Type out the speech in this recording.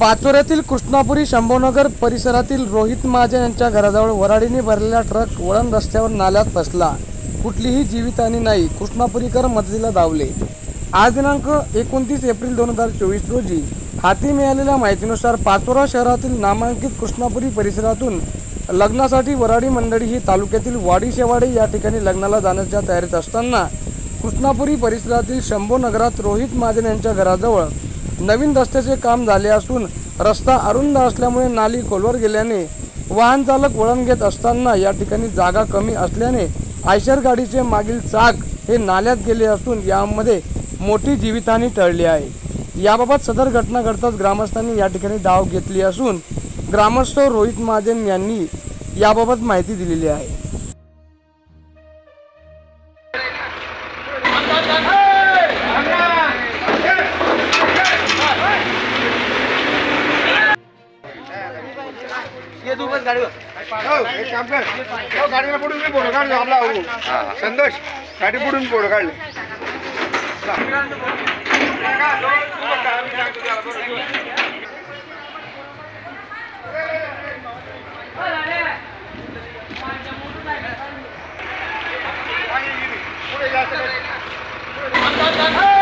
पाचोऱ्यातील कृष्णापुरी शंभूनगर परिसरातील रोहित महाजन यांच्या घराजवळ वराडीने भरलेला ट्रक वळण रस्त्यावर नाल्यात फसला। कुठलीही जीवितहानी नाही। कृष्णापुरीकर मदतीला धावले। आज दिनांक 29 एप्रिल 2024 रोजी हाती मिळालेल्या माहितीनुसार पाचोरा शहरातील नामांकित कृष्णापुरी परिसरातून लग्नासाठी वराडी मंडळी ही तालुक्यातील वाडी शेवाडे या ठिकाणी लग्नाला जाण्याच्या तयारीत असताना कृष्णापुरी परिसरातील शंभूनगरात रोहित महाजन यांच्या घराजवळ नवीन रस्त्याचे काम झाले असून रस्ता अरुंद असल्यामुळे नाली खोलवर गेल्याने वाहन चालक वळण घेत असताना या ठिकाणी जागा कमी असल्याने आयशर गाडीचे मागील चाक हे नाल्यात गेले असून यामध्ये मोठी जीवितहानी टळली आहे। याबाबत सदर घटना घडताच ग्रामस्थांनी या ठिकाणी धाव घेतली असून ग्रामस्थ रोहित महाजन यांनी याबाबत माहिती दिलेली आहे। ये तू बस गाडीवर एक काम कर गाडीला पुढून मी फोटो काढलो आपला संतोष गाडी पुढून फोटो काढले पुढे